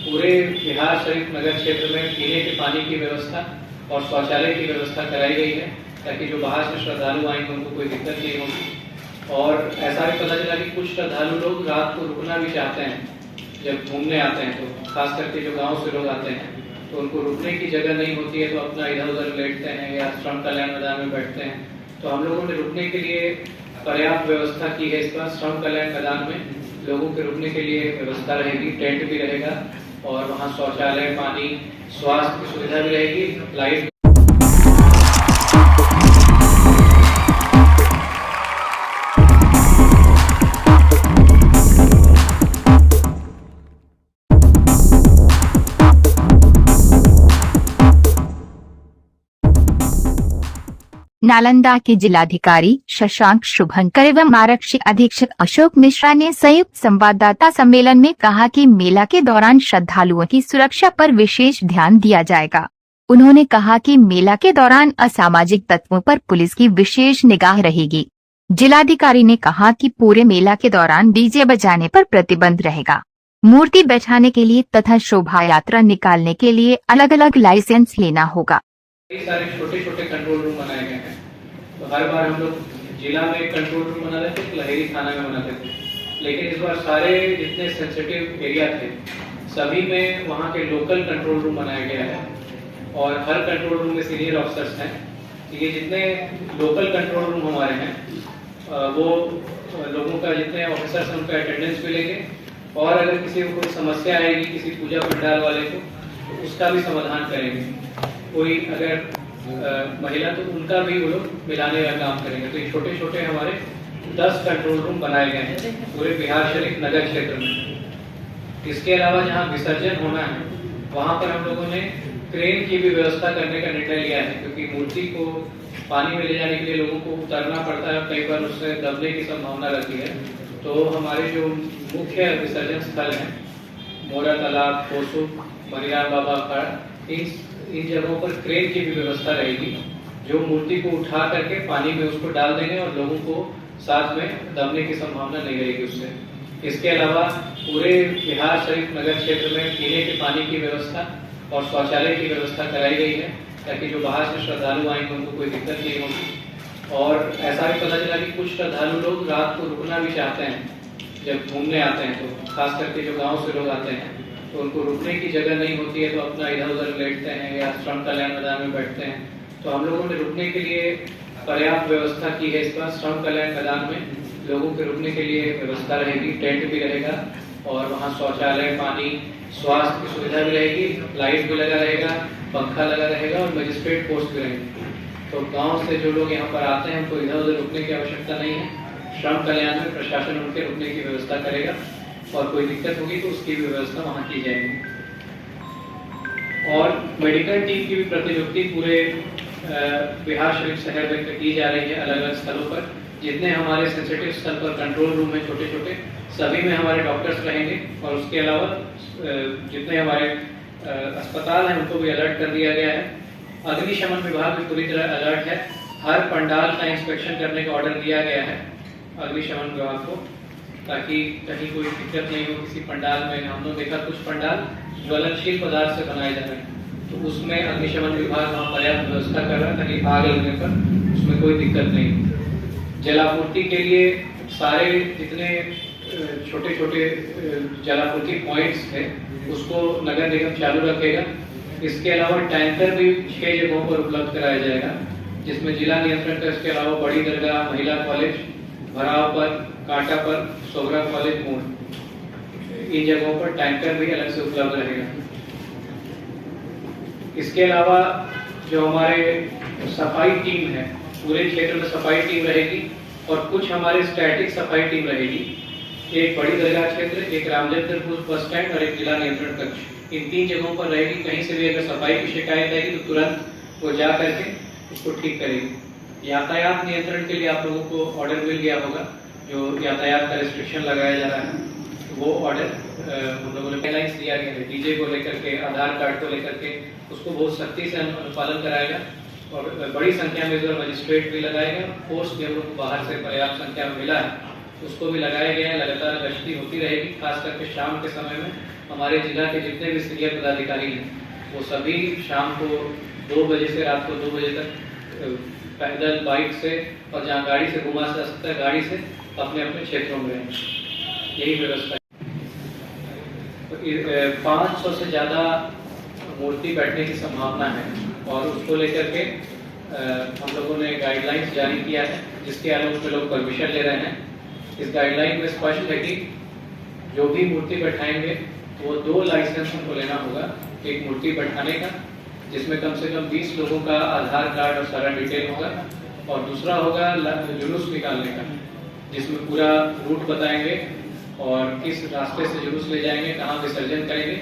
पूरे बिहार शरीफ नगर क्षेत्र में पीने के पानी की व्यवस्था और शौचालय की व्यवस्था कराई गई है, ताकि जो बाहर से श्रद्धालु आएंगे उनको कोई दिक्कत नहीं होगी। और ऐसा भी पता चला कि कुछ श्रद्धालु लोग रात को रुकना भी चाहते हैं, जब घूमने आते हैं तो खास करके जो गांव से लोग आते हैं तो उनको रुकने की जगह नहीं होती है, तो अपना इधर उधर लेटते हैं या श्रम कल्याण मैदान में बैठते हैं। तो हम लोगों ने रुकने के लिए पर्याप्त व्यवस्था की है। इस बार श्रम कल्याण मैदान में लोगों के रुकने के लिए व्यवस्था रहेगी, टेंट भी रहेगा और वहाँ शौचालय, पानी, स्वास्थ्य की सुविधा भी रहेगी, लाइट। नालंदा के जिलाधिकारी शशांक शुभंकर एवं आरक्षी अधीक्षक अशोक मिश्रा ने संयुक्त संवाददाता सम्मेलन में कहा कि मेला के दौरान श्रद्धालुओं की सुरक्षा पर विशेष ध्यान दिया जाएगा। उन्होंने कहा कि मेला के दौरान असामाजिक तत्वों पर पुलिस की विशेष निगाह रहेगी। जिलाधिकारी ने कहा कि पूरे मेला के दौरान डीजे बजाने पर प्रतिबंध रहेगा। मूर्ति बैठाने के लिए तथा शोभा यात्रा निकालने के लिए अलग अलग लाइसेंस लेना होगा। कई सारे छोटे छोटे कंट्रोल रूम बनाए गए हैं। तो हर बार हम लोग जिला में एक कंट्रोल रूम बना रहे थे, लहेरी थाना में बनाते थे, लेकिन इस बार सारे जितने सेंसिटिव एरिया थे सभी में वहाँ के लोकल कंट्रोल रूम बनाया गया है और हर कंट्रोल रूम में सीनियर ऑफिसर्स हैं। ये जितने लोकल कंट्रोल रूम हमारे हैं वो लोगों का जितने ऑफिसर्स हैं उनका अटेंडेंस भी लेंगे और अगर किसी को कोई समस्या आएगी किसी पूजा पंडाल वाले को तो उसका भी समाधान करेंगे। कोई अगर महिला तो उनका भी वो लोग मिलाने का काम करेंगे। तो ये छोटे छोटे हमारे 10 कंट्रोल रूम बनाए गए हैं पूरे बिहार शरीफ नगर क्षेत्र में। इसके अलावा जहाँ विसर्जन होना है वहाँ पर हम लोगों ने क्रेन की भी व्यवस्था करने का निर्णय लिया है, क्योंकि मूर्ति को पानी में ले जाने के लिए लोगों को उतरना पड़ता है, कई बार उससे दबने की संभावना रहती है। तो हमारे जो मुख्य विसर्जन स्थल हैं मोरा तालाब, कोसू, मरियाम बाबा अखाड़ा, इन जगहों पर क्रेन की भी व्यवस्था रहेगी, जो मूर्ति को उठा करके पानी में उसको डाल देंगे और लोगों को साथ में दबने की संभावना नहीं रहेगी उससे। इसके अलावा पूरे बिहार शरीफ नगर क्षेत्र में पीने के पानी की व्यवस्था और शौचालय की व्यवस्था कराई गई है, ताकि जो बाहर से श्रद्धालु आएंगे उनको कोई दिक्कत नहीं होगी। और ऐसा भी पता चला कि कुछ श्रद्धालु लोग रात को रुकना भी चाहते हैं, जब घूमने आते हैं तो खास करके जो गाँव से लोग आते हैं तो उनको रुकने की जगह नहीं होती है, तो अपना इधर उधर लेटते हैं या श्रम कल्याण मैदान में बैठते हैं। तो हम लोगों ने रुकने के लिए पर्याप्त व्यवस्था की है। इस बार श्रम कल्याण मैदान में लोगों के रुकने के लिए व्यवस्था रहेगी, टेंट भी रहेगा और वहाँ शौचालय, पानी, स्वास्थ्य की सुविधा भी रहेगी, लाइट भी लगा रहेगा, पंखा लगा रहेगा और मजिस्ट्रेट पोस्ट भी रहेंगे। तो गाँव से जो लोग यहाँ पर आते हैं उनको इधर उधर रुकने की आवश्यकता नहीं है। श्रम कल्याण में प्रशासन उनके रुकने की व्यवस्था करेगा और कोई दिक्कत होगी तो उसकी भी व्यवस्था वहाँ की जाएगी। और मेडिकल टीम की भी प्रतिनियुक्ति पूरे बिहार शरीफ शहर में की जा रही है अलग अलग स्थलों पर। जितने हमारे सेंसिटिव स्थल पर कंट्रोल रूम है छोटे छोटे, सभी में हमारे डॉक्टर्स रहेंगे और उसके अलावा जितने हमारे अस्पताल हैं उनको भी अलर्ट कर दिया गया है। अग्निशमन विभाग भी पूरी तरह अलर्ट है। हर पंडाल का इंस्पेक्शन करने का ऑर्डर दिया गया है अग्निशमन विभाग को, ताकि कहीं कोई दिक्कत नहीं हो किसी पंडाल में। हमने देखा कुछ पंडाल ज्वलनशील पदार्थ से बनाए जा रहे हैं, तो उसमें अग्निशमन विभाग वहाँ पर्याप्त व्यवस्था कर रहा है ताकि आग लगने पर उसमें कोई दिक्कत नहीं। जलापूर्ति के लिए सारे जितने छोटे छोटे जलापूर्ति पॉइंट्स थे उसको नगर निगम चालू रखेगा। इसके अलावा टैंकर भी 6 जगहों पर उपलब्ध कराया जाएगा, जिसमें जिला नियंत्रण कक्ष के अलावा बड़ी दरगाह, महिला कॉलेज, भराव पर, कांटा पर, सोगरा कॉलेज, मोड़, इन जगहों पर टैंकर भी अलग से उपलब्ध रहेगा। इसके अलावा जो हमारे सफाई टीम है पूरे क्षेत्र में सफाई टीम रहेगी और कुछ हमारे स्टैटिक सफाई टीम रहेगी। एक बड़ी दरगाह क्षेत्र, एक रामचंद्रपुर बस स्टैंड और एक जिला नियंत्रण कक्ष, इन 3 जगहों पर रहेगी। कहीं से भी अगर सफाई की शिकायत आएगी तो तुरंत वो जा करके उसको ठीक करेगी। यातायात नियंत्रण के लिए आप लोगों को ऑर्डर मिल गया होगा, जो यातायात का रिस्ट्रिक्शन लगाया जा रहा है, वो ऑर्डर हम लोगों ने गाइडलाइंस दिया गया है। डीजे को लेकर के, आधार कार्ड को लेकर के उसको बहुत सख्ती से अनुपालन कराएगा और बड़ी संख्या में जो मजिस्ट्रेट भी लगाएगा। फोर्स भी हम लोग को बाहर से पर्याप्त संख्या में मिला है, उसको भी लगाया गया है। लगातार गश्ती होती रहेगी, खास करके शाम के समय में हमारे जिला के जितने भी सीनियर पदाधिकारी हैं वो सभी शाम को 2 बजे से रात को 2 बजे तक पैदल, बाइक से और जहाँ गाड़ी से घुमा जा सकता है गाड़ी से अपने अपने क्षेत्रों में रहें। यही व्यवस्था है। 500 से ज़्यादा मूर्ति बैठने की संभावना है और उसको लेकर के हम लोगों ने गाइडलाइंस जारी किया है, जिसके आलोक में लोग परमिशन ले रहे हैं। इस गाइडलाइन में स्पष्ट है कि जो भी मूर्ति बैठाएंगे वो 2 लाइसेंस उनको लेना होगा। एक मूर्ति बैठाने का जिसमें कम से कम 20 लोगों का आधार कार्ड और सारा डिटेल होगा, और दूसरा होगा जुलूस निकालने का, जिसमें पूरा रूट बताएंगे और किस रास्ते से जुलूस ले जाएंगे, कहाँ विसर्जन करेंगे,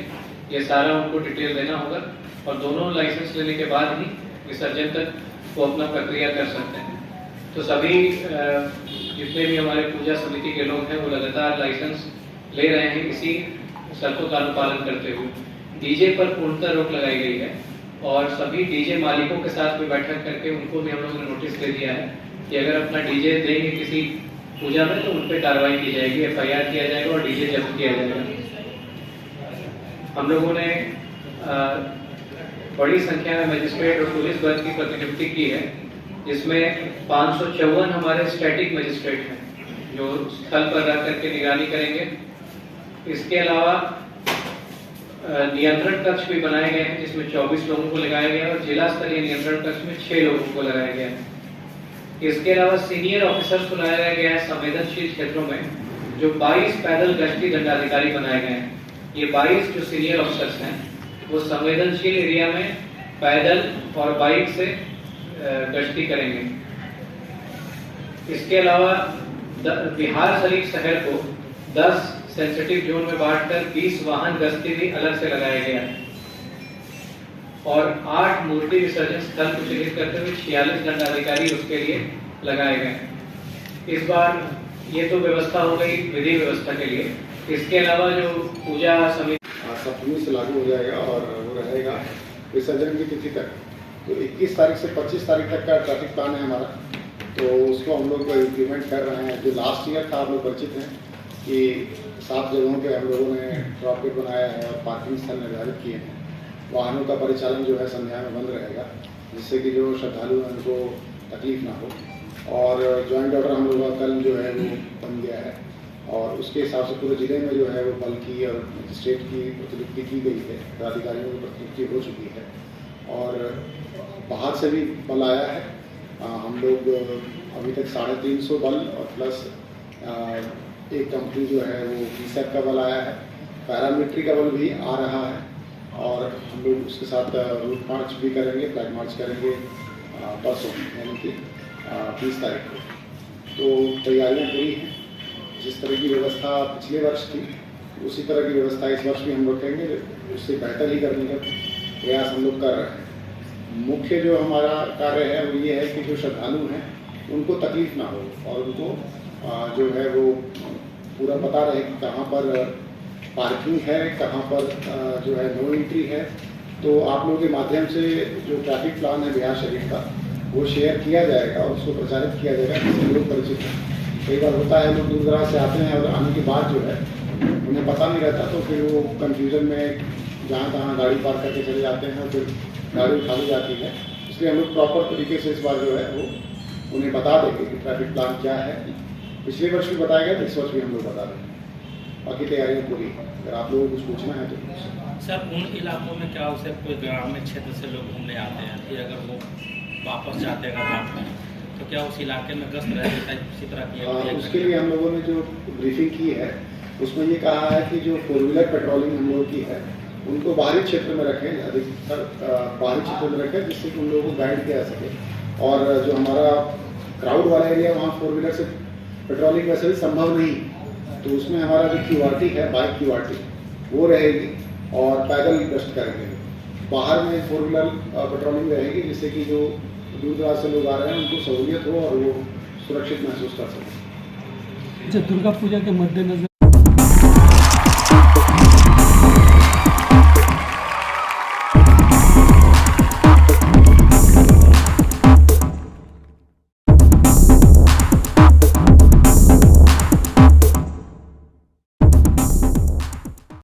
ये सारा उनको डिटेल देना होगा। और दोनों लाइसेंस लेने के बाद ही विसर्जन तक वो अपना प्रक्रिया कर सकते हैं। तो सभी जितने भी हमारे पूजा समिति के लोग हैं वो लगातार लाइसेंस ले रहे हैं, इसी शर्तों का अनुपालन करते हुए। डीजे पर पूर्णतः रोक लगाई गई है और सभी डीजे मालिकों के साथ भी बैठक करके उनको भी हम लोगों ने नोटिस दे दिया है कि अगर अपना डीजे देंगे किसी पूजा में तो उन पर कार्रवाई की जाएगी, FIR किया जाएगा और डीजे जब्त किया जाएगा। हम लोगों ने बड़ी संख्या में मजिस्ट्रेट और पुलिस बल की प्रतिनियुक्ति की है, जिसमें 554 हमारे स्टैटिक मजिस्ट्रेट हैं जो स्थल पर रह करके निगरानी करेंगे। इसके अलावा नियंत्रण कक्ष भी बनाए गए हैं, जिसमें 24 लोगों को लगाया गया और जिला स्तरीय नियंत्रण कक्ष में 6 लोगों को लगाया गया है। इसके अलावा सीनियर ऑफिसर्स को लगाया गया है संवेदनशील क्षेत्रों में, जो 22 पैदल गश्ती दंडाधिकारी बनाए गए हैं। ये 22 जो सीनियर ऑफिसर्स हैं वो संवेदनशील एरिया में पैदल और बाइक से गश्ती करेंगे। इसके अलावा बिहार शरीफ शहर को 10 सेंसिटिव जोन में बांटकर 20 वाहन गश्ती भी अलग से लगाया गया है और 8 मूर्ति विसर्जन स्थल को चिन्हित करते हुए 46 दंडाधिकारी उसके लिए लगाए गए। इस बार ये तो व्यवस्था हो गई विधि व्यवस्था के लिए। इसके अलावा जो पूजा समिति 7वीं से लागू हो जाएगा और वो रहेगा विसर्जन की तिथि तक। तो 21 तारीख से 25 तारीख तक का ट्रैफिक प्लान है हमारा, तो उसको हम लोग इम्प्लीमेंट कर रहे हैं। जो लास्ट ईयर था आप लोग परिचित हैं कि 7 जगहों पे हम लोगों ने ट्रैफिक बनाया है और पार्किंग स्थल निर्धारित किए हैं। वाहनों का परिचालन जो है संध्या में बंद रहेगा, जिससे कि जो श्रद्धालु हैं उनको तकलीफ ना हो। और जॉइंट ऑर्डर हम लोगों का कल जो है वो बन गया है और उसके हिसाब से पूरे जिले में जो है वो बल की और मजिस्ट्रेट की प्रतिनियुक्ति की गई है, पदाधिकारियों की प्रतिनियुक्ति हो चुकी है और बाहर से भी बल आया है। हम लोग अभी तक 350 बल और प्लस एक कंपनी जो है वो PSAP का बल आया है, पैरामिलिट्री का बल भी आ रहा है और हम लोग उसके साथ रूट मार्च भी करेंगे, फ्लैग मार्च करेंगे परसों यानी कि 30 तारीख को। तो तैयारियां पूरी हैं। जिस तरह की व्यवस्था पिछले वर्ष थी उसी तरह की व्यवस्था इस वर्ष भी हम लोग करेंगे, उससे बेहतर ही करने का प्रयास हम लोग कर रहे हैं। मुख्य जो हमारा कार्य है वो ये है कि जो श्रद्धालु हैं उनको तकलीफ ना हो और उनको जो है वो पूरा पता रहे कि कहाँ पर पार्किंग है, कहाँ पर जो है नो एंट्री है। तो आप लोगों के माध्यम से जो ट्रैफिक प्लान है बिहार शरीफ का वो शेयर किया जाएगा और उसको प्रचारित किया जाएगा, जिससे लोग परिचित हैं। कई बार होता है लोग दूर दराज से आते हैं और आने के बाद जो है उन्हें पता नहीं रहता, तो फिर वो कन्फ्यूजन में जहाँ तहाँ गाड़ी पार्क करके चले जाते हैं और फिर गाड़ी उठा ली जाती है। इसलिए हम लोग प्रॉपर तरीके से इस बार जो है वो उन्हें बता देंगे कि ट्रैफिक प्लान क्या है। पिछले वर्ष भी बताया गया, इस वर्ष भी हम लोग बता देंगे। बाकी तैयारियाँ पूरी हैं। अगर आप लोगों को कुछ पूछना है तो सर उन इलाकों में क्या हो कोई ग्रामीण क्षेत्र से लोग घूमने आते हैं, फिर अगर वो वापस जाते हैं रात में तो क्या उस इलाके में गश्त रहता है इसी तरह की? उसके लिए हम लोगों ने जो ब्रीफिंग की है उसमें ये कहा है कि जो 4 व्हीलर पेट्रोलिंग हम लोगों की है उनको बाहरी क्षेत्र में रखें, अधिकतर बाहरी क्षेत्र में रखें, जिससे कि उन लोगों को गाइड किया जा सके। और जो हमारा क्राउड वाला एरिया वहाँ 4 व्हीलर से पेट्रोलिंग वैसे भी संभव नहीं, तो उसमें हमारा जो QRT है, बाइक QRT वो रहेगी और पैदल गश्त करेंगे। बाहर में 4 व्हीलर पेट्रोलिंग रहेगी, जिससे कि जो दूर दराज से लोग आ रहे हैं उनको सहूलियत हो और वो सुरक्षित महसूस कर सकें। दुर्गा पूजा के मद्देनजर